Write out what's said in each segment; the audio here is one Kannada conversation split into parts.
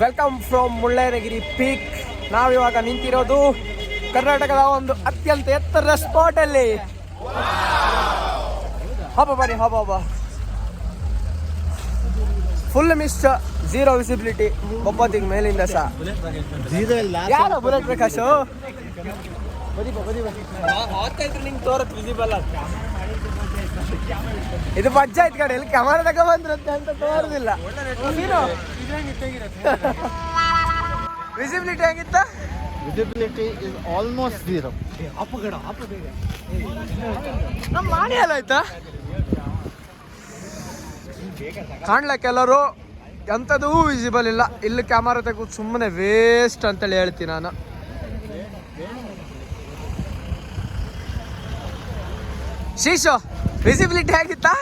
Welcome from Mullayanagiri peak. ನಾವಿವಾಗ ನಿಂತಿರೋದು ಕರ್ನಾಟಕದ ಒಂದು ಅತ್ಯಂತ ಎತ್ತರದ ಸ್ಪಾಟ್ ಅಲ್ಲಿ. ಹಬ್ಬ ಬನ್ನಿ, ಹಬ್ಬ ಫುಲ್ ಮಿಸ್, ಝೀರೋ ವಿಸಿಬಿಲಿಟಿ. ಒಬ್ಬತ್ತಿಗೆ ಮೇಲಿಂದ ಸಹ ಯಾರೋ ಬುಲೆಟ್ ಪ್ರಕಾಶ್ ನಿಂಗೆ ತೋರತ್ ವಿಸಿಬಲ್ ಅಂತ. ಇದು ಮಜ್ಜಾ ಆಯ್ತು ಕಡೆ, ಇಲ್ಲಿ ಕ್ಯಾಮರಾ ತಗ ಬಂದ್ರಂತೆ ಅಂತ ತೋರುದಿಲ್ಲ. ವಿಸಿಬಿಲಿಟಿ ಆಗಿತ್ತ? Visibility is almost zero. ನಮ್ಮ ಮಾಡಿ ಅಲ್ಲ ಆಯ್ತಾ ಕಾಣ್ಲಕ್ಕೆ ಎಲ್ಲರೂ. ಎಂಥದೂ ವಿಸಿಬಲ್ ಇಲ್ಲ. ಇಲ್ಲಿ ಕ್ಯಾಮರಾ ತೆಗೆದು ಸುಮ್ಮನೆ ವೇಸ್ಟ್ ಅಂತೇಳಿ ಹೇಳ್ತೀನಿ ನಾನು. ಶೀಶು ವಿಸಿಬಿಲಿಟಿ ಆಗಿತ್ತಾ?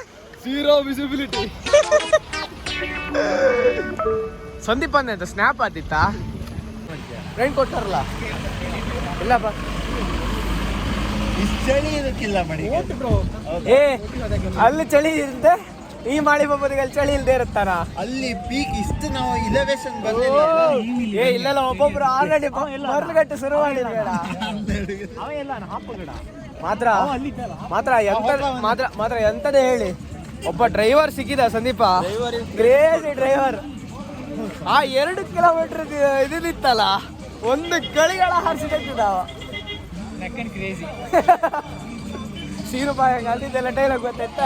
Zero visibility. ಸಂದೀಪ್ ಅಂತ ಸ್ನ್ಯಾಪ್ ಆದಿತ್ತಾ? ರೈನ್ ಕೊಟ್ಟಾರಲ್ಲ? ಇಲ್ಲಪ್ಪ, ಚಳಿ ಇದಕ್ಕಿಲ್ಲ ಮಣಿ. ಏ ಅಲ್ಲಿ ಚಳಿ ಇರುತ್ತೆ, ಈ ಮಾಳಿ ಬಬ್ಬದಿಗೆ ಚಳಿ ಇಲ್ಲದೆ ಇರುತ್ತಾರ. ಅಲ್ಲಿ ಪೀಕ್ ಇಷ್ಟು ನಾವು ಇಲವೇಶನ್ ಬಂದಿಲ್ಲ. ಏ ಇಲ್ಲೆಲ್ಲ ಒಬ್ಬೊಬ್ರು ಆಲ್ರೆಡಿ ಮರ್ಲುಗಟ್ಟು ಶುರು ಮಾಡಿದ ಮಾತ್ರ ಎಂತದೇ ಹೇಳಿ. ಒಬ್ಬ ಡ್ರೈವರ್ ಸಿಕ್ಕಿದ ಸಂದೀಪ, ಕ್ರೇಜಿ ಡ್ರೈವರ್. ಆ 2 ಕಿಲೋಮೀಟರ್ ಇದಿತ್ತಲ್ಲ, ಒಂದು ಗಳಿಗಳ ಹಾರಿಸಿದ್ದಾವ. ಸೀರು ಬಾಯ ಅಲ್ಲಿದ್ದೆಲ್ಲ ಡೈಲಾಗ್ ಗೊತ್ತಾಯ್ತಾ?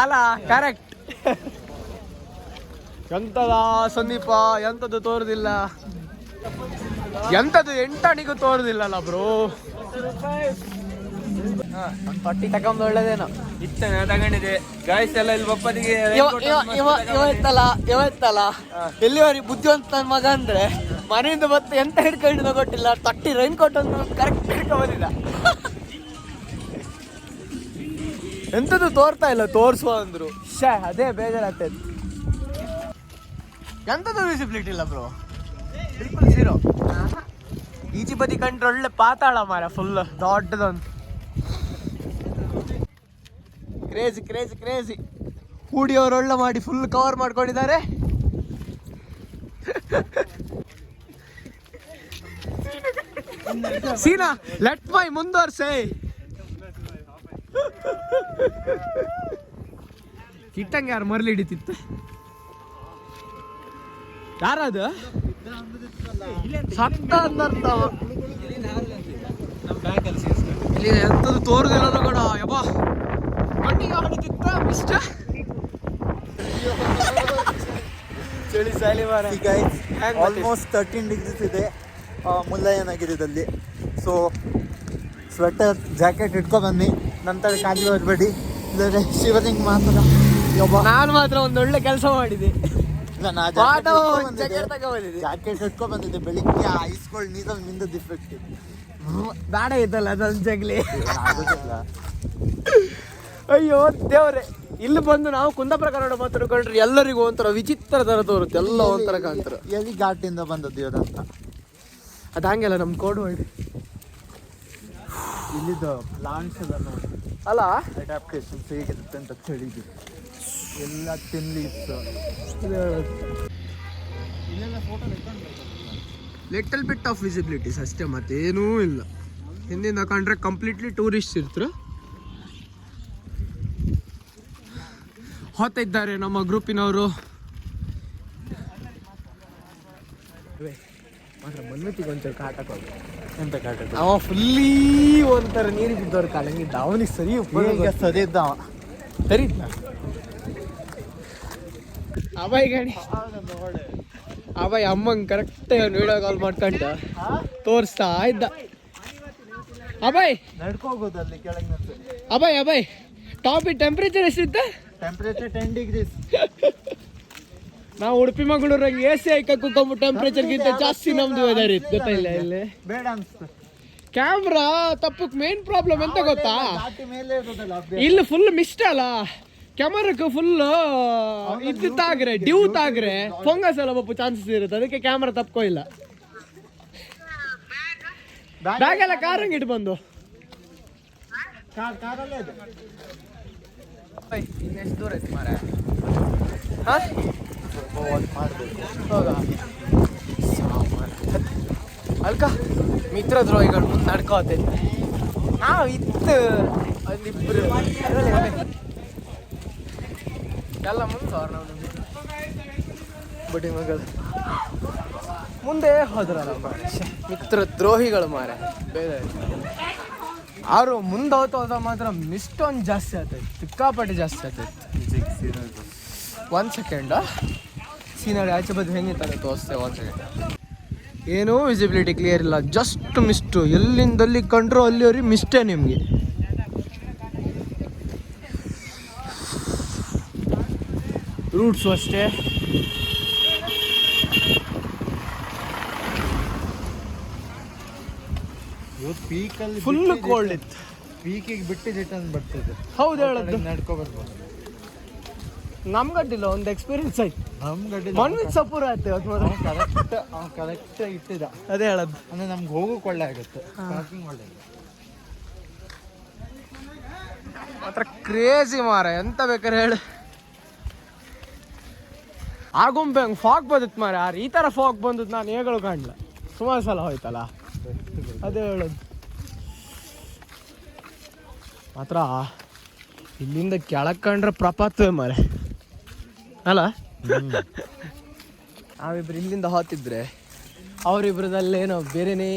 ಅಲ್ಲ ಕರೆಕ್ಟ್. ಎಂತದ ಸಂದೀಪ, ಎಂತದ್ದು ತೋರುದಿಲ್ಲ, ಎಂತದ್ದು ಎಂಟಣಿಗೂ ತೋರುದಿಲ್ಲಲ್ಲ ಬ್ರೋ. ಪಟ್ಟಿ ತಗೊಂಡು ಒಳ್ಳೇದೇನೋ ಇತ್ತ ತಗೊಂಡಿದೆ ಗಾಯ್ಸ್ ಎಲ್ಲ. ಇಲ್ಲಿ ಬಪ್ಪದಿಗೆ ಇವತ್ತಲ್ಲ ಎಲ್ಲಿವರೆಗೆ ಬುದ್ಧಿವಂತ ನನ್ನ ಮಗ ಅಂದ್ರೆ, ಮನೆಯಿಂದ ಬತ್ತು ಎಂತ ಹಿಡ್ಕೊಂಡು ಗೊತ್ತಿಲ್ಲ, ತಟ್ಟಿ ರೈನ್ ಕೋಟ್ ಅಂತ ಕರೆಕ್ಟ್ ಹಿಡ್ಕೊಂಬಂದಿದ್ದ. ಎಂಥದ್ದು ತೋರ್ತಾ ಇಲ್ಲ, ತೋರಿಸುವ ಅಂದ್ರು ಅದೇ ಬೇಜಾರಾಗ್ತದೆ. ಎಂಥದ್ದು ವಿಸಿಬಿಲಿಟಿ ಇಲ್ಲ ಬ್ರೋ, ಬಿಲ್ಕುಲ್ ಝೀರೋ. ಈಚಿ ಬದಿ ಕಂಡ್ರೆ ಒಳ್ಳೆ ಪಾತಾಳ ಮಾರ, ಫುಲ್ ದೊಡ್ಡದೊಂದು. Crazy crazy crazy. ಕೂಡಿಯವರು ಒಳ್ಳೆ ಮಾಡಿ ಫುಲ್ ಕವರ್ ಮಾಡ್ಕೊಂಡಿದ್ದಾರೆ. ಸೀನಾ ಲೆಟ್ ಮೈ ಮುಂದುವರ್ಸೆ. ಕಿಟ್ಟಂಗೆ ಯಾರು ಮರ್ಲಿ ಹಿಡಿತಿತ್ತ? ಯಾರದು ಸತ್ತ ಅಂದರ್ಥ. ಇಲ್ಲಿ ಎಂಥದ್ದು ತೋರುದಿಲ್ಲ ಕೂಡ. ಯಬ್ಬಾ ಕಣ್ಣಿಗೆ ಹೊಡಿತಿತ್ತ ಮಿಸ್ಟ. ಚಳಿ ಸಾಲಿ ಮಾರ. ಆಲ್ಮೋಸ್ಟ್ 13 ಡಿಗ್ರೀಸ್ ಇದೆ ಮುಳ್ಳಯ್ಯನಗಿರಿದಲ್ಲಿ. ಸೊ ಸ್ವೆಟರ್ ಜಾಕೆಟ್ ಇಟ್ಕೊಂಡು ಬನ್ನಿ, ನಂತರ ಕಾಲಿ ಬರಬೇಡಿ, ಇಲ್ಲದ್ರೆ ಶಿವರಿಂಗ್ ಮಾತ್ರ. ನಾನು ಮಾತ್ರ ಒಂದು ಒಳ್ಳೆ ಕೆಲಸ ಮಾಡಿದೆ. ಜಾಕೆಟ್ ಇಟ್ಕೊಂಡು ಬಂದಿದ್ದೆ ಬೆಳಿಗ್ಗೆ. ಐಸ್ಗಳು ನೀರಲ್ಲಿ ಮಿಂದದ ಇಫೆಕ್ಟ್ ಬೇಡ ಇದ್ದಲ್ಲ ಅದೊಂದು ಜಗ್ಲಿ. ಅಯ್ಯೋ ದೇವ್ರೆ, ಇಲ್ಲಿ ಬಂದು ನಾವು ಕುಂದಾಪುರ ಕನ್ನಡ ಮಾತಾಡ್ಕೊಂಡ್ರೆ ಎಲ್ಲರಿಗೂ ಒಂಥರ ವಿಚಿತ್ರ ತರ ತೋರುತ್ತೆ, ಎಲ್ಲ ಒಂಥರ ಕಾಣ್ತಾರೆ. ಎಲ್ಲಿ ಘಾಟಿಂದ ಬಂದದ್ದು ಇವ್ರಂತ. ಅದು ಹಂಗೆಲ್ಲ ನಮ್ಮ ಕೋಡ್ ವರ್ಡ್ ಇಲ್ಲಿದ್ದು ಪ್ಲಾಂಟ್ಸ್ ಎಲ್ಲ ನೋಡಿ ಅಲ್ಲ, ಅಡಾಪ್ಟೇಷನ್ಸ್ ಹೇಗಿರುತ್ತೆ ಅಂತ ಚಳಿದು ಎಲ್ಲ ತಿನ್ಲಿ ಇತ್ತು. ಇಲ್ಲೆಲ್ಲ ಫೋಟೋ ಲಿಟಲ್ ಬಿಟ್ ಆಫ್ ವಿಸಿಬಿಲಿಟೀಸ್ ಅಷ್ಟೇ, ಮತ್ತೇನೂ ಇಲ್ಲ. ಹಿಂದಿಂದ ಕಂಡ್ರೆ ಕಂಪ್ಲೀಟ್ಲಿ ಟೂರಿಸ್ಟ್ ಇರ್ತಾರೆ. ಹೋಗ್ತಿದ್ದಾರೆ ನಮ್ಮ ಗ್ರೂಪಿನವರು. ಮಾತ್ರ ಮನ್ಮತಿಗೆ ಒಂಚೂರು ಕಾಟ ಎಂತ ಕಾಟ. ಅವ ಫುಲ್ಲೀ ಒಂಥರ ನೀರಿಗೆ ಬಿದ್ದವ್ರ ಕಾಲಂಗಿದ್ದ. ಅವನಿಗೆ ಸರಿ ಸರಿದ್ದ ಸರಿ ಅಭಯ್ ಗಾಡಿ. ಅಭಯ್ ಅಮ್ಮಂಗೆ ಕರೆಕ್ಟ್ ವಿಡಿಯೋ ಕಾಲ್ ಮಾಡ್ಕೊಂಡ ತೋರಿಸ್ತಾ ಇದ್ದ. ಅಭಯ್ ನಡ್ಕೋಗೋದಲ್ಲಿ ಕೆಳಗೆ. ಅಭಯ್ ಟಾಪ್ ಟೆಂಪ್ರೇಚರ್ ಎಷ್ಟಿತ್ತ? Temperature 10 degrees. ನಾವು ಉಡುಪಿ ಮಂಗಳೂರು ಎ ಸಿ ಹಾಕಕ್ಕೂ ಟೆಂಪ್ರೇಚರ್ಗಿಂತ ಜಾಸ್ತಿ ನಮ್ದು ವೆದರ್ ಇತ್ತು, ಗೊತ್ತಾಯಿಲ್ಲ. ಇಲ್ಲಿ ಬೇಡ ಅನ್ಸ್ತು. ಕ್ಯಾಮ್ರಾ ತಪ್ಪಕ್ಕೆ ಮೇನ್ ಪ್ರಾಬ್ಲಮ್ ಎಂತ ಗೊತ್ತಾ? ಇಲ್ಲಿ ಫುಲ್ ಮಿಸ್ಟ್ ಅಲ್ಲ, ಕ್ಯಾಮರಾಕ್ಕೆ ಫುಲ್ ಇದು ತಾಗ್ರೆ, ಡ್ಯೂ ತಾಗ್ರೆ ಫಂಗಸ್ ಎಲ್ಲ ಬಪ್ಪು ಚಾನ್ಸಸ್ ಇರುತ್ತೆ. ಅದಕ್ಕೆ ಕ್ಯಾಮ್ರಾ ತಪ್ಕೋ ಇಲ್ಲ. ಬ್ಯಾಗ್ ಎಲ್ಲ ಕಾರಂಗೆ ಇಟ್ಟು ಬಂದು ಇನ್ನೆಷ್ಟು ದೂರ ಐತಿ ಮಾರ? ಹಾ ಸ್ವಲ್ಪ ವಾಕ್ ಮಾಡಬೇಕು. ಹೌದಾ? ಅಲ್ಕ ಮಿತ್ರ ದ್ರೋಹಿಗಳು ಮುಂದೆ ನಡ್ಕೋತೈತಿ. ನಾವು ಇತ್ತು ಅಲ್ಲಿಬ್ರು ಎಲ್ಲ ಮುಂದೆ ಅವ್ರು ನಾವು ಬಡ್ಡಿ ಮಗಳು ಮುಂದೆ ಹೋದ್ರಲ್ಲ ಮಾರೆ. ಮಿತ್ರ ದ್ರೋಹಿಗಳು ಮಾರೆ ಬೇರೆ ಅವರು ಮುಂದೆ ಹೋದ ಮಾತ್ರ ಮಿಸ್ಟೊಂದು ಜಾಸ್ತಿ ಆಗ್ತೈತಿ, ಸಿಕ್ಕಾಪಟ್ಟೆ ಜಾಸ್ತಿ ಆಗ್ತೈತಿ. 1 ಸೆಕೆಂಡ್ ಸೀನರಿ ಆಚೆ ಬದ್ದು ಹೆಂಗಿರ್ತಾರೆ ತೋರಿಸ್ತೇವೆ. 1 ಸೆಕೆಂಡ್. ಏನೂ ವಿಸಿಬಿಲಿಟಿ ಕ್ಲಿಯರ್ ಇಲ್ಲ, ಜಸ್ಟ್ ಮಿಸ್ಟು. ಎಲ್ಲಿಂದಲ್ಲಿ ಕಂಡ್ರು ಅಲ್ಲಿವರೆಗೆ ಮಿಸ್ಟೇ ನಿಮಗೆ. ರೂಟ್ಸು ಅಷ್ಟೇ. ಇವತ್ತು ಪೀಕಲ್ಲಿ ಫುಲ್ ಕೋಲ್ಡ್ ಇತ್ತು. ಪೀಕಿಗೆ ಬಿಟ್ಟು ರಿಟರ್ನ್ ಬರ್ತದೆ. ಹೌದು ಹೇಳದ್ದು. ನಡ್ಕೊಬರ್ಬೋದು. ನಮ್ಗಡ್ಡಿಲ್ಲ, ಒಂದು ಎಕ್ಸ್ಪೀರಿಯನ್ಸ್ ಆಯ್ತು. ನಮ್ಮ ಗಡ್ಡೆ ಮನ್ವಿತ್ ಸಪೂರ ಆಯ್ತು ಇವತ್ತು ಮಾತ್ರ. ಕರೆಕ್ಟ್ ಇಟ್ಟಿದ. ಅದೇ ಹೇಳದ್ದು. ಅಂದ್ರೆ ನಮ್ಗೆ ಹೋಗೋಕೆ ಒಳ್ಳೆ ಆಗುತ್ತೆ, ಪಾರ್ಕಿಂಗ್ ಒಳ್ಳೆ. ಮಾತ್ರ ಕ್ರೇಜಿ ಮಾರ, ಎಂತ ಬೇಕಾರೆ ಹೇಳು. ಆಗುಂಬೆ ಹಂಗೆ ಫಾಗ್ ಬಂದಿತ್ತು ಮಾರ. ಈ ಥರ ಫಾಗ್ ಬಂದದ್ದು ನಾನು ಹೇಗಳು ಕಾಣಲ್ಲ, ಸುಮಾರು ಸಲ ಹೋಯ್ತಲ್ಲ. ಅದೇ ಹೇಳೋದು. ಮಾತ್ರ ಇಲ್ಲಿಂದ ಕೆಳಗೆ ಕಂಡ್ರೆ ಪ್ರಪಾತವೇ ಮಾರೆ ಅಲ್ಲ. ನಾವಿಬ್ರು ಇಲ್ಲಿಂದ ಹೋಗ್ತಿದ್ರೆ ಅವರಿಬ್ರದಲ್ಲೇನೋ ಬೇರೆನೇ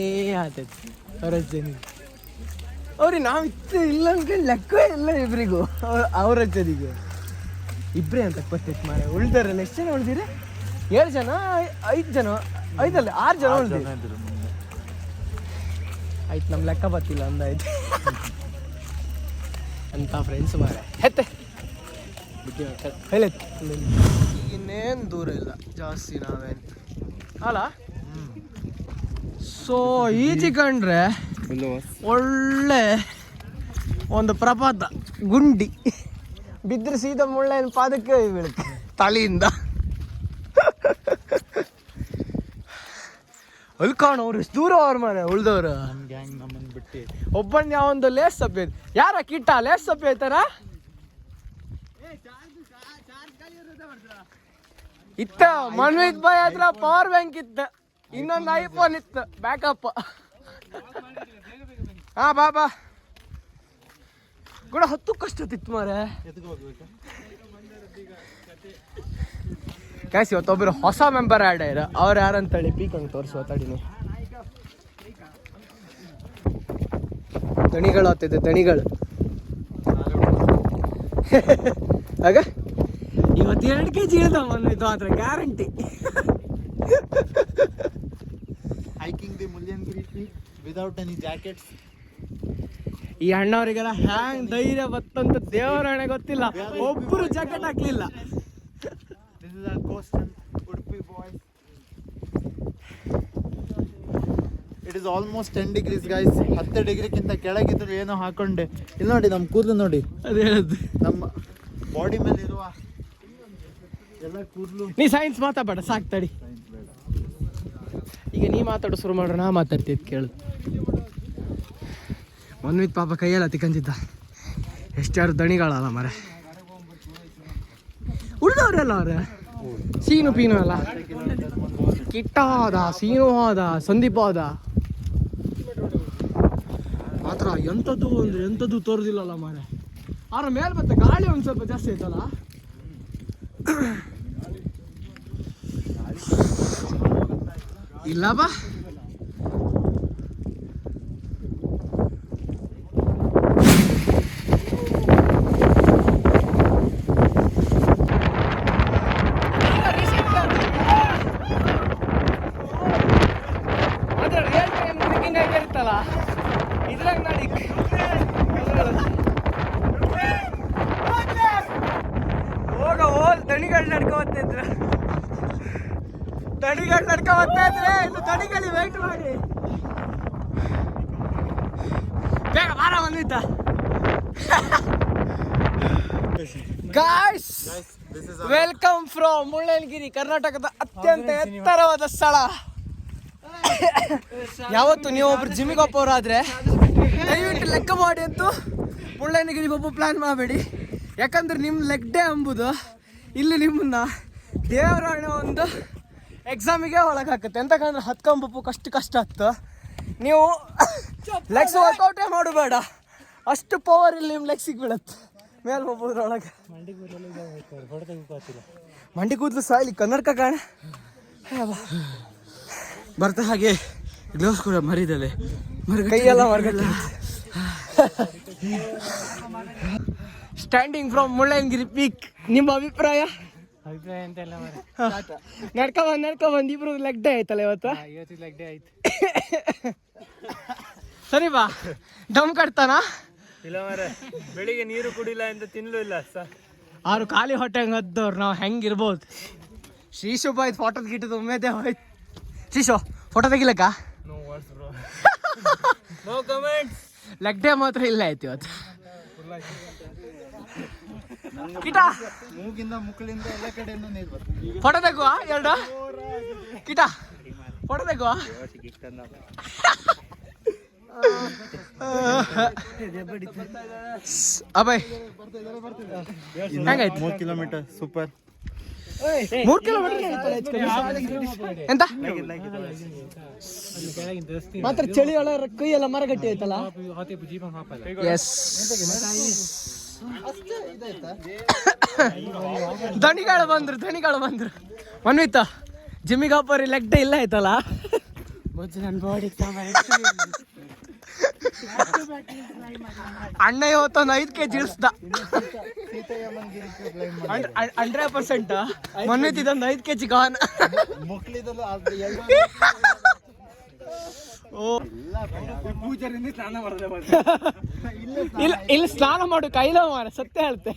ಆಗ್ತೈತಿ. ಅವ್ರಿಗೆ ನಾವು ಇತ್ತು ಇಲ್ಲ ಅಂದ್ಕೊಂಡು ಲೆಕ್ಕ ಇಲ್ಲ ಇಬ್ಬರಿಗೂ, ಅವ್ರ ಜೊತೆಗೆ ಇಬ್ಬರೇ ಅಂತ ಗೊತ್ತೈತಿ ಮಾರೆ. ಉಳ್ದಾರಲ್ಲ ಎಷ್ಟು ಜನ ಉಳ್ದಿರಿ? 7 ಜನ 5 ಜನ 5 6 ಜನ ಉಳ್ದಿರಿ. ಆಯ್ತು, ನಮ್ಮ ಲೆಕ್ಕ ಬರ್ತಿಲ್ಲ ಅಂದಾಯ್ತು ಅಂತ ಫ್ರೆಂಡ್ಸ್ ಮಾರೆ. ಹೆತ್ತೆ ಇನ್ನೇನು ದೂರ ಇಲ್ಲ ಜಾಸ್ತಿ, ನಾವೇನು ಅಲ್ಲ. ಸೊ ಈಜಿ ಕಂಡ್ರೆ ಒಳ್ಳೆ ಒಂದು ಪ್ರಪಾತ, ಗುಂಡಿ ಬಿದ್ದರೆ ಸೀದಾ ಮುಳ್ಳಿನ ಪಾದಕ್ಕೆ ಬೀಳುತ್ತೆ ತಲೆಯಿಂದ. ಅಲ್ಲಿ ಕಾಣೋರು ಎಷ್ಟು ದೂರ ಅವ್ರ ಮನೆ ಉಳ್ದವ್ರು. ನಮ್ಮನ್ನು ಬಿಟ್ಟು ಒಬ್ಬನ್ ಯಾವೊಂದು ಲೇಸ್ ಸಪ್ಪೆ ಯಾರ ಕಿಟ್ಟ ಲೇಸ್ ಸಪ್ಪೆ ಐತಾರ ಇತ್ತ. ಮನ್ವಿತ್ ಬಾಯ್ ಹತ್ರ ಪವರ್ ಬ್ಯಾಂಕ್ ಇತ್ತ, ಇನ್ನೊಂದು ಐಫೋನ್ ಇತ್ತು ಬ್ಯಾಕಪ್. ಹಾ ಬಾ ಕೂಡ 10 ಕಷ್ಟತಿತ್ತು ಮಾರೆ. ಕ್ಯಾಸಿ ಇವತ್ತೊಬ್ಬರು ಹೊಸ ಮೆಂಬರ್ ಆ್ಯಡ್ ಆಯ್ರ. ಅವ್ರು ಯಾರಂತೇಳಿ ಪೀಕಂಗೆ ತೋರಿಸುವ ತಡಿನಿ. ದಣಿಗಳು ಆಗ್ತೈತೆ, ದಣಿಗಳು. ಆಗ ಇವತ್ತು 2 kg ಇಳ್ದ ಬಂದಿತ್ತು ಮಾತ್ರ guarantee. Hiking the Mullayanagiri peak without any jackets. ಈ ಅಣ್ಣವರಿಗೆಲ್ಲ ಹ್ಯಾಂಗ್ ಧೈರ್ಯ ಬತ್ತಂತ ದೇವರಾಣೆ ಗೊತ್ತಿಲ್ಲ, ಒಬ್ಬರು ಜಾಕೆಟ್ ಹಾಕ್ಲಿಲ್ಲ. This is our coastal Udupi boys. It is almost 10 degrees guys. 10 ಡಿಗ್ರಿಗಿಂತ ಕೆಳಗಿದ್ರು ಏನೋ ಹಾಕೊಂಡೆ. ಇಲ್ಲಿ ನೋಡಿ ನಮ್ಮ ಕೂದಲು ನೋಡಿ, ಅದೇ ಹೇಳದ್ದು. ನಮ್ಮ ಬಾಡಿ ಮೇಲೆ ಇರುವ ಎಲ್ಲ ಕೂದಲು. ನೀ ಸೈನ್ಸ್ ಮಾತಾಡ ಸಾಕು ತಡಿ. ಈಗ ನೀ ಮಾತಾಡೋ ಶುರು ಮಾಡ್ರೆ ನಾ ಮಾತಾಡ್ತಿದ್ ಕೇಳು. ಮನ್ವಿತ್ ಪಾಪ ಕೈಯೆಲ್ಲ ತಿಕ್ಕಂತಿದ್ದ. ಎಷ್ಟಾರು ದಣಿಗಳಲ್ಲ ಮರೆ. ಉಳ್ದವ್ರೆಲ್ಲ ಅವ್ರೆ ಸೀನು ಪೀನು ಅಲ್ಲ. ಕಿಟ್ಟ ಹೋದ, ಸೀನು ಹೋದ, ಸಂದೀಪ ಹೋದ. ಮಾತ್ರ ಎಂಥದ್ದು ಅಂದ್ರೆ ಎಂಥದ್ದು ತೋರ್ದಿಲ್ಲಲ್ಲ ಮಾರೆ. ಅವ್ರ ಮೇಲೆ ಮತ್ತೆ ಗಾಳಿ ಒಂದು ಸ್ವಲ್ಪ ಜಾಸ್ತಿ ಐತಲ್ಲ. ಇಲ್ಲ ಬಾ ಇದ್ರಾಗ ನೋಡಿ ಹೋಗ ಹೋಲ್ ದಣಿಗಳು ನಡ್ಕೊಬತ್ತಿದ್ರು. ದಣಿಗಳು ನಡ್ಕೊಬತ್ತಾ ಇದ್ರೆ ಇನ್ನು ದಣಿಗಳು ವೇಟ್ ಮಾಡಿ ಬೇಗ ಬಾರ ಬಂದಿದ್ದ. ಗಾಯ್ಸ್ ವೆಲ್ಕಮ್ ಫ್ರಮ್ ಮುಳ್ಳಯ್ಯನಗಿರಿ, ಕರ್ನಾಟಕದ ಅತ್ಯಂತ ಎತ್ತರವಾದ ಸ್ಥಳ. ಯಾವತ್ತು ನೀವು ಒಬ್ರು ಜಿಮ್ಮಿಗೆ ಹೋಗೋರಾದ್ರೆ ದಯವಿಟ್ಟು ಲೆಕ್ಕ ಮಾಡಿ ಅಂತೂ ಮುಳ್ಳಯ್ಯನಗಿರಿ ಒಬ್ಬ ಪ್ಲಾನ್ ಮಾಡಬೇಡಿ. ಯಾಕಂದ್ರೆ ನಿಮ್ಮ ಲೆಗ್ ಡೇ ಎಂಬುದು ಇಲ್ಲಿ ನಿಮ್ಮನ್ನ ದೇವರಾಣ ಒಂದು ಎಕ್ಸಾಮಿಗೆ ಒಳಗಾಕತ್ತೆ. ಎಂತಕ್ಕಂದ್ರೆ ಹತ್ಕೊಂಬಪ್ಪು ಕಷ್ಟ ಹತ್ತು. ನೀವು ಲೆಗ್ಸ್ ವರ್ಕೌಟೇ ಮಾಡಬೇಡ, ಅಷ್ಟು ಪವರ್ ಇಲ್ಲಿ ನಿಮ್ಮ ಲೆಗ್ಸಿಗೆ ಬೀಳತ್ತೆ ಮೇಲೆ ಹೋಗೋದ್ರೊಳಗೆ. ಮಂಡಿ ಕೂದಲು ಸಾಯ್ಲಿ ಕನ್ನಡಕ ಕಾಣ ಬರ್ತಾ ಹಾಗೆ ಗ್ಲೌಸ್ ಕೂಡ ಮರಿದಲೆ ಕೈಯೆಲ್ಲ ಮರಗಟ್ಟೆ. ಸ್ಟ್ಯಾಂಡಿಂಗ್ ಫ್ರಮ್ ಮುಳ್ಳಯ್ಯನಗಿರಿ ಪೀಕ್, ನಿಮ್ಮ ಅಭಿಪ್ರಾಯ? ನಡ್ಕೊಂಡ್ ಇಬ್ರು ಲೆಗ್ ಡೇ ಆಯ್ತಲ್ಲ ಇವತ್ತು. ಲೆಗ್ ಡೇ ಆಯ್ತು. ಸರಿ ಬಾ, ದಮ್ ಕಟ್ತಾನ ಇಲ್ಲ ಮಾರೆ, ಬೆಳಿಗ್ಗೆ ನೀರು ಕುಡಿಲ್ಲ ಅಂತ ತಿನ್ಲೂ ಇಲ್ಲ ಸರ್. ಅವ್ರು ಖಾಲಿ ಹೊಟ್ಟೆ ಹಂಗೆ ಹದ್ದವ್ರು ನಾವು ಹೆಂಗಿರ್ಬೋದು. ಶ್ರೀಶು ಬಾಯ್ತು ಫೋಟೋ ಗಿಟ್ಟದ ಉಮೇದೇ ಹೋಯ್ತು. ಶ್ರೀಶು ಫೋಟೋ ತೆಗಿಲಕ್ಕ? No words bro, no comments. Leg day ಮಾತ್ರ ಇಲ್ಲ ಆಯ್ತು ಇವತ್ತು. ಕಿಟ ಮೂಗಿಂದ ಮುಕ್ಕಳಿಂದ ಎಲ್ಲ ಕಡೆಯಿಂದ ನೀರು ಬರ್ತದೆ. ಫೋಟೋ ತೆಗುವ ಎರಡು ಕಿಟ, ಫೋಟೋ ತೆಗುವ. ಅಬಾಯ್ ಹೆಂಗಾಯ್ತು? 3 kilometre super. 3 ಕಿಲೋಮೀಟರ್ ಎಂತ ಮಾತ್ರ ಚಳಿ ಒಳಗೆ ಕೈ ಎಲ್ಲ ಮರಗಟ್ಟಿ ಆಯ್ತಲ್ಲ. ಎಸ್ ಧಣಿಗಳು ಬಂದ್ರು ಮನ್ವಿತ ಜಿಮ್ಮಿಗೆ ಹಾಪರಿ ಲೆಗ್ ಡೇ ಇಲ್ಲ ಆಯ್ತಲ್ಲ. ನನ್ನ ಬಾಡಿ ಅಣ್ಣ ಇವತ್ತೊಂದು 5 kg ಇಳಿಸ್ದ 100%. ಮನ್ವಿತ್ ಇದೊಂದು 5 kg ಗಾನ್. ಇಲ್ಲಿ ಸ್ನಾನ ಮಾಡು ಕೈಲ ಮಾರ, ಸತ್ಯ ಹೇಳ್ತೆ.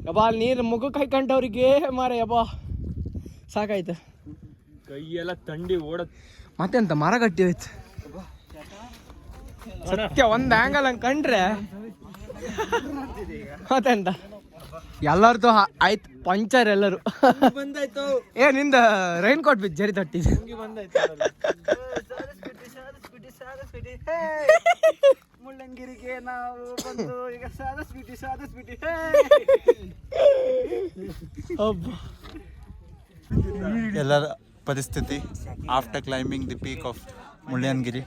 ಯಬ್ಬಾ ಅಲ್ಲಿ ನೀರು ಮುಖಕ್ಕೆ ಹಾಕೊಂಡವ್ರಿಗೆ ಮಾರ ಯಬ್ಬಾ ಸಾಕಾಯ್ತು. ಕೈಯೆಲ್ಲ ಥಂಡಿ ಓಡತ್. ಮತ್ತೆಂತ ಮರ ಗಟ್ಟಿ ಹೋಯ್ತು ಸತ್ಯ. ಒಂದು ಆ್ಯಂಗಲ್ ಹಂಗೆ ಕಂಡ್ರೆ ಮತ್ತೆಂತ ಎಲ್ಲರದು ಆಯ್ತು ಪಂಚರ್ ಎಲ್ಲರೂ ಬಂದಾಯ್ತು. ಏ ನಿಂದ ರೈನ್ ಕೋಟ್ ಬಿದ್ದು ಜರಿ ತಟ್ಟಿದೆ. ಮುಳ್ಳಂಗಿರಿಗೆ ನಾವು ಬಂದು ಈಗ ಸಾಧಿಸ್ಬಿಟ್ಟು ಎಲ್ಲರ ಪರಿಸ್ಥಿತಿ after climbing the peak of Mullayanagiri.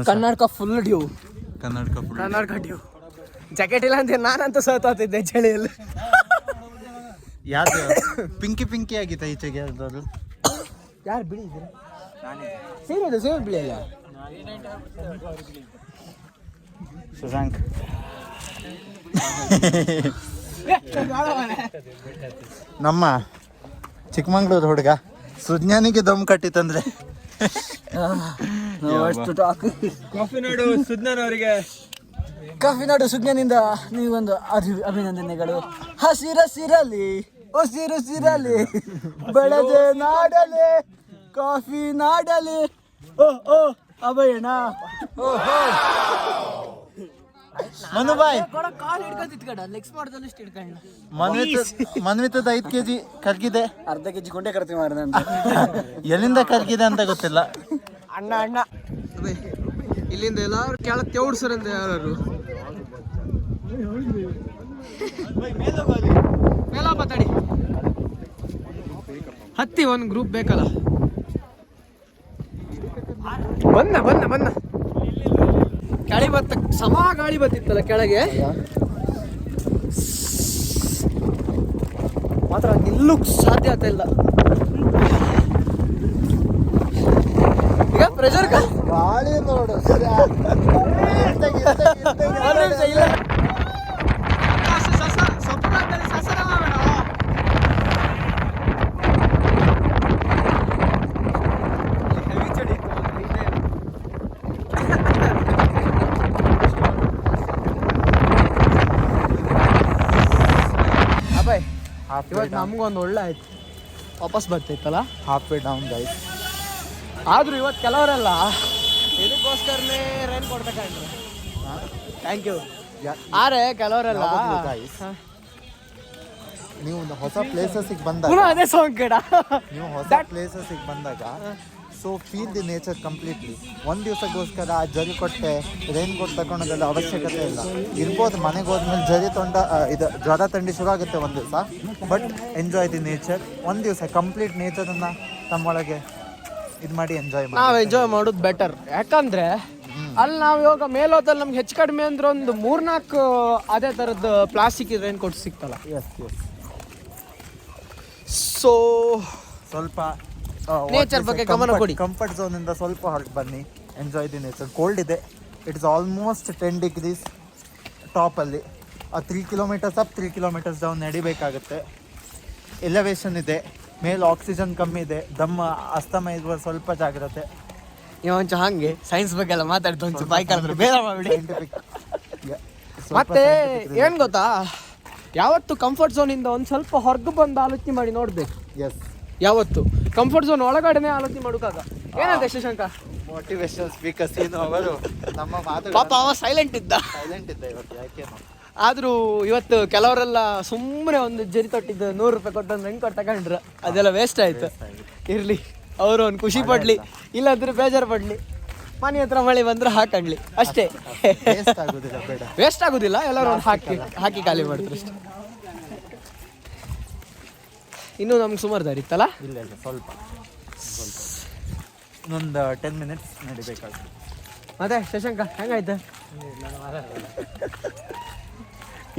Karnataka full dew. Karnataka dew. Jacket ಇಲ್ಲ ಅಂತ ನಾನಂತೂ ಸೋತಾತಿದ್ದೆ ಚಳಿಯಲ್ಲಿ. ಯಾರು ಪಿಂಕಿ ಆಗಿತ್ತ ಈಚೆಗೆ ಯಾವ್ದಾದ್ರು? ಯಾರು ಬಿಳಿದ್ರೆ ಸೇರಿ ಬಿಳಿಯಲ್ಲ ಶಶಾಂಕ್. ನಮ್ಮ ಚಿಕ್ಕಮಂಗ್ಳೂರು ಹುಡುಗ ಸುಜ್ಞಾನಿಗೆ ದಮ್ ಕಟ್ಟಿತ್ತಂದ್ರೆ ಕಾಫಿನಾಡು ಸುಜ್ಞಾನವರಿಗೆ, ಕಾಫಿನಾಡು ಸುಜ್ಞಾನಿಂದ ನೀವೊಂದು ಅಭಿನಂದನೆಗಳು. ಹಸಿರಸಿರಲಿ ಉಸಿರುಸಿರಲಿ ಬೆಳೆದೆ ನಾಡಲಿ ಕಾಫಿ ನಾಡಲಿ. ಓ ಅಭಯಣ ಮನುಬಾಯ್ ಕಾಲು ಹಿಡ್ಕೊಂತಿತ್ತು ಕಡ ಲೆಗ್ಸ್ ಮಾಡ್ದಲ್ಲ ಇಷ್ಟು ಹಿಡ್ಕೊಂಡ. ಮನ್ವಿತದ 5 kg ಕರ್ಗಿದೆ. ಅರ್ಧ kg ಕೊಂಡೆ ಕರ್ತೀವಿ ಮಾರ. ಎಲ್ಲಿಂದ ಕರ್ಗಿದೆ ಅಂತ ಗೊತ್ತಿಲ್ಲ. ಅಣ್ಣ ಇಲ್ಲಿಂದ ಎಲ್ಲಾರು ಕೆಳಗೆ ತೆವಡ್ಸರಂತ ಯಾರು ಮೇಲ ಮಾತಾಡಿ ಹತ್ತಿ ಒಂದು ಗ್ರೂಪ್ ಬೇಕಲ್ಲ. ಬಂದ ಗಾಳಿ ಬತ್ತ ಸಮ ಗಾಳಿ ಬತ್ತಿತ್ತಲ್ಲ ಕೆಳಗೆ ಮಾತ್ರ ನಿಲ್ಲುಕ್ ಸಾಧ್ಯ ಆಗ್ತಾ ಇಲ್ಲ. ಈಗ ಪ್ರೆಷರ್ ಗಾಳಿ ನೋಡು ಇಲ್ಲ. ಇವತ್ತು ನಮ್ಗೊಂದು ಒಳ್ಳೆ ಆಯ್ತು, ವಾಪಸ್ ಬರ್ತೈತಲ್ಲ. Half way down guys. ಆದ್ರೂ ಇವತ್ತು ಕೆಲವರೆಲ್ಲ ಇದಕ್ಕೋಸ್ಕರನೇ ರೈನ್ ಕೊಡ್ಬೇಕಂದ್ರೆ ಥ್ಯಾಂಕ್ ಯು. ಆದ್ರೆ ಕೆಲವರೆಲ್ಲ ನೀವು ಒಂದು ಹೊಸ ಪ್ಲೇಸಸ್ಗೆ ಬಂದಾಗ ಪುನಃ ಅದೇ ಸಾಂಗ್ ಕೇಳ. ನೀವು ಹೊಸ ಪ್ಲೇಸಸ್ಗೆ ಬಂದಾಗ so feel the nature completely. ಒಂದು ದಿವಸಕ್ಕೋಸ್ಕರ ಆ ಜರಿ ಕೊಟ್ಟೆ ರೈನ್ ಕೋಟ್ ತಗೊಳೋದೆಲ್ಲ ಅವಶ್ಯಕತೆ ಇಲ್ಲ. ಇರ್ಬೋದು ಮನೆಗೆ ಹೋದ್ಮೇಲೆ ಜರಿ ಇದು ಜ್ವರ ಥಂಡಿ ಶುರು ಆಗುತ್ತೆ ಒಂದು ದಿವಸ, ಬಟ್ ಎಂಜಾಯ್ ದಿ ನೇಚರ್. ಒಂದು ದಿವಸ ಕಂಪ್ಲೀಟ್ ನೇಚರನ್ನು ತಮ್ಮೊಳಗೆ ಇದು ಮಾಡಿ ಎಂಜಾಯ್ ಮಾಡಿ. ನಾವು ಎಂಜಾಯ್ ಮಾಡೋದು ಬೆಟರ್. ಯಾಕಂದ್ರೆ ಅಲ್ಲಿ ನಾವು ಇವಾಗ ಮೇಲೋದಲ್ಲಿ ನಮ್ಗೆ ಹೆಚ್ಚು ಕಡಿಮೆ ಅಂದ್ರೆ ಒಂದು 3-4 ಅದೇ ಥರದ್ದು ಪ್ಲಾಸ್ಟಿಕ್ ರೈನ್ ಕೋಟ್ ಸಿಗ್ತಲ್ಲ. Yes yes. ಸೊ ಸ್ವಲ್ಪ ನೇಚರ್ ಬಗ್ಗೆ ಗಮನ ಕೊಡಿ. ಕಂಫರ್ಟ್ ಝೋನಿಂದ ಸ್ವಲ್ಪ ಹೊರಗೆ ಬನ್ನಿ, ಎಂಜಾಯ್ ದಿ ನೇಚರ್. ಕೋಲ್ಡ್ ಇದೆ, ಇಟ್ ಇಸ್ ಆಲ್ಮೋಸ್ಟ್ 10 ಡಿಗ್ರೀಸ್ ಟಾಪಲ್ಲಿ. 3 ಕಿಲೋಮೀಟರ್ಸ್ ಅಪ್ 3 ಕಿಲೋಮೀಟರ್ಸ್ ಡೌನ್ ನಡಿಬೇಕಾಗುತ್ತೆ. ಎಲಿವೇಶನ್ ಇದೆ, ಮೇಲೆ ಆಕ್ಸಿಜನ್ ಕಮ್ಮಿ ಇದೆ, ದಮ್ಮ ಅಸ್ತಮ ಇರುವ ಸ್ವಲ್ಪ ಜಾಗ್ರತೆ. ಇವಂಚ ಹಂಗೆ ಸೈನ್ಸ್ ಬಗ್ಗೆ ಎಲ್ಲ ಮಾತಾಡ್ತು ಒಂಚೂರು ಬಾಯ್ ಕರೆದ್ರೆ ಬೇರೆ ಮಾಡ್ಬಿಡಿ. ಸೈಂಟಿಫಿಕ್. ಮತ್ತೆ ಏನು ಗೊತ್ತಾ, ಯಾವತ್ತು ಕಂಫರ್ಟ್ ಝೋನಿಂದ ಒಂದು ಸ್ವಲ್ಪ ಹೊರಗೆ ಬಂದು ಆಲೋಚನೆ ಮಾಡಿ ನೋಡ್ಬೇಕು. ಎಸ್, ಯಾವತ್ತು ಕಂಫರ್ಟ್ ಝೋನ್ ಒಳಗಡೆನೆ ಆಲೋಚನೆ ಮಾಡುವಾಗ ಏನಂತೆ ಶಶಾಂಕ? ಮೋಟಿವೇಶನಲ್ ಸ್ಪೀಕರ್ ಸೀನು ಅವರು ನಮ್ಮ ಮಾತು ಪಾಪ ಅವ ಸೈಲೆಂಟ್ ಇದ್ದ. ಸೈಲೆಂಟ್ ಇದ್ದ ಇವತ್ತು, ಯಾಕೇನೋ. ಆದರೂ ಇವತ್ತು ಕೆಲವರೆಲ್ಲ ಸುಮ್ಮನೆ ಒಂದು ಜರಿ ತೊಟ್ಟಿದ್ದು 100 ರೂಪಾಯಿ ಕೊಟ್ಟು ಒಂದು ರೆಂಗ್ ಕೊಟ್ಟು ತಗೊಂಡ್ರು, ಅದೆಲ್ಲ ವೇಸ್ಟ್ ಆಯ್ತು. ಇರಲಿ, ಅವರು ಒಂದು ಖುಷಿ ಪಡ್ಲಿ, ಇಲ್ಲಾಂದ್ರೆ ಬೇಜಾರು ಪಡ್ಲಿ. ಮನೆ ಹತ್ರ ಮಳೆ ಬಂದ್ರೆ ಹಾಕಣ್ಲಿ ಅಷ್ಟೇ. ವೇಸ್ಟ್ ಆಗೋದಿಲ್ಲ, ಬೇಡ. ವೇಸ್ಟ್ ಆಗೋದಿಲ್ಲ, ಎಲ್ಲರೂ ಒಂದು ಹಾಕಿ ಖಾಲಿ ಮಾಡ್ತಾರೆ ಅಷ್ಟೇ. ಇನ್ನೂ ನಮ್ಗೆ ಸುಮಾರು ದಾರಿ ಇತ್ತಲ್ಲ. ಇಲ್ಲ ಇಲ್ಲ, ಸ್ವಲ್ಪ ಇನ್ನೊಂದು 10 ಮಿನಿಟ್ಸ್ ನಡಿಬೇಕಾಗ್ತದೆ. ಮತ್ತೆ ಶಶಾಂಕ ಹೆಂಗಾಯ್ತು?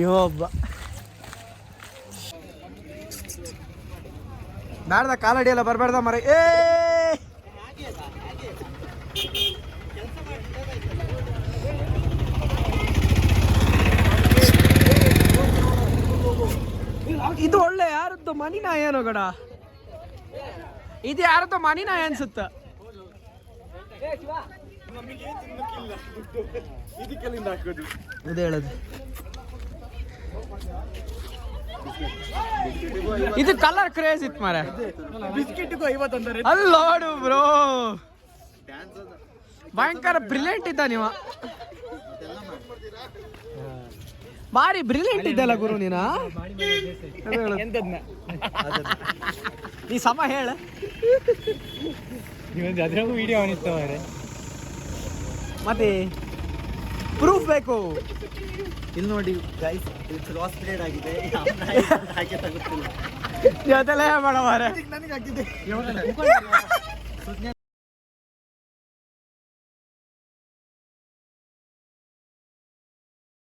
ಇವೊಬ್ಬ ನಾಡ್ದ ಕಾಲಡಿ ಎಲ್ಲ ಬರಬೇಡ್ದ ಮರ. ಇದು ಒಳ್ಳೆ ಯಾರದ್ದು ಮನಿನಾಯ ಏನೋ ಗಡ, ಇದು ಯಾರದ್ದು ಮನಿನಾಯ ಅನ್ಸುತ್ತ. ಇದು ಹೇಳದು, ಇದು ಕಲರ್ ಕ್ರೇಜ್ ಇತ್ತು ಮಾರ. ಅಲ್ಲಿ ನೋಡು ಬ್ರೋ, ಭಯಂಕರ ಬ್ರಿಲಿಯಂಟ್ ಇದ್ದ ನೀವ, ಭಾರಿ ಬ್ರಿಲಿಯಂಟ್ ಇದ್ದಲ್ಲ ಗುರು ನೀನ. ನೀ ಸಮ ಹೇಳ, ವಿಡಿಯೋ ಅನಿಸ್ತವ್ರೆ. ಮತ್ತೆ ಪ್ರೂಫ್ ಬೇಕು. ಇಲ್ಲಿ ನೋಡಿ ಗೈಸ್, ಇದು ಕ್ರಾಸ್ ಬ್ರೇಡ್ ಆಗಿದೆ. ಹಾಗೆ ತಗೋತಿಲ್ಲ ಜೊತೆಲೇ ಬೇಡ ಮಾರ. ನನಗೆ ಹಾಕಿದೆ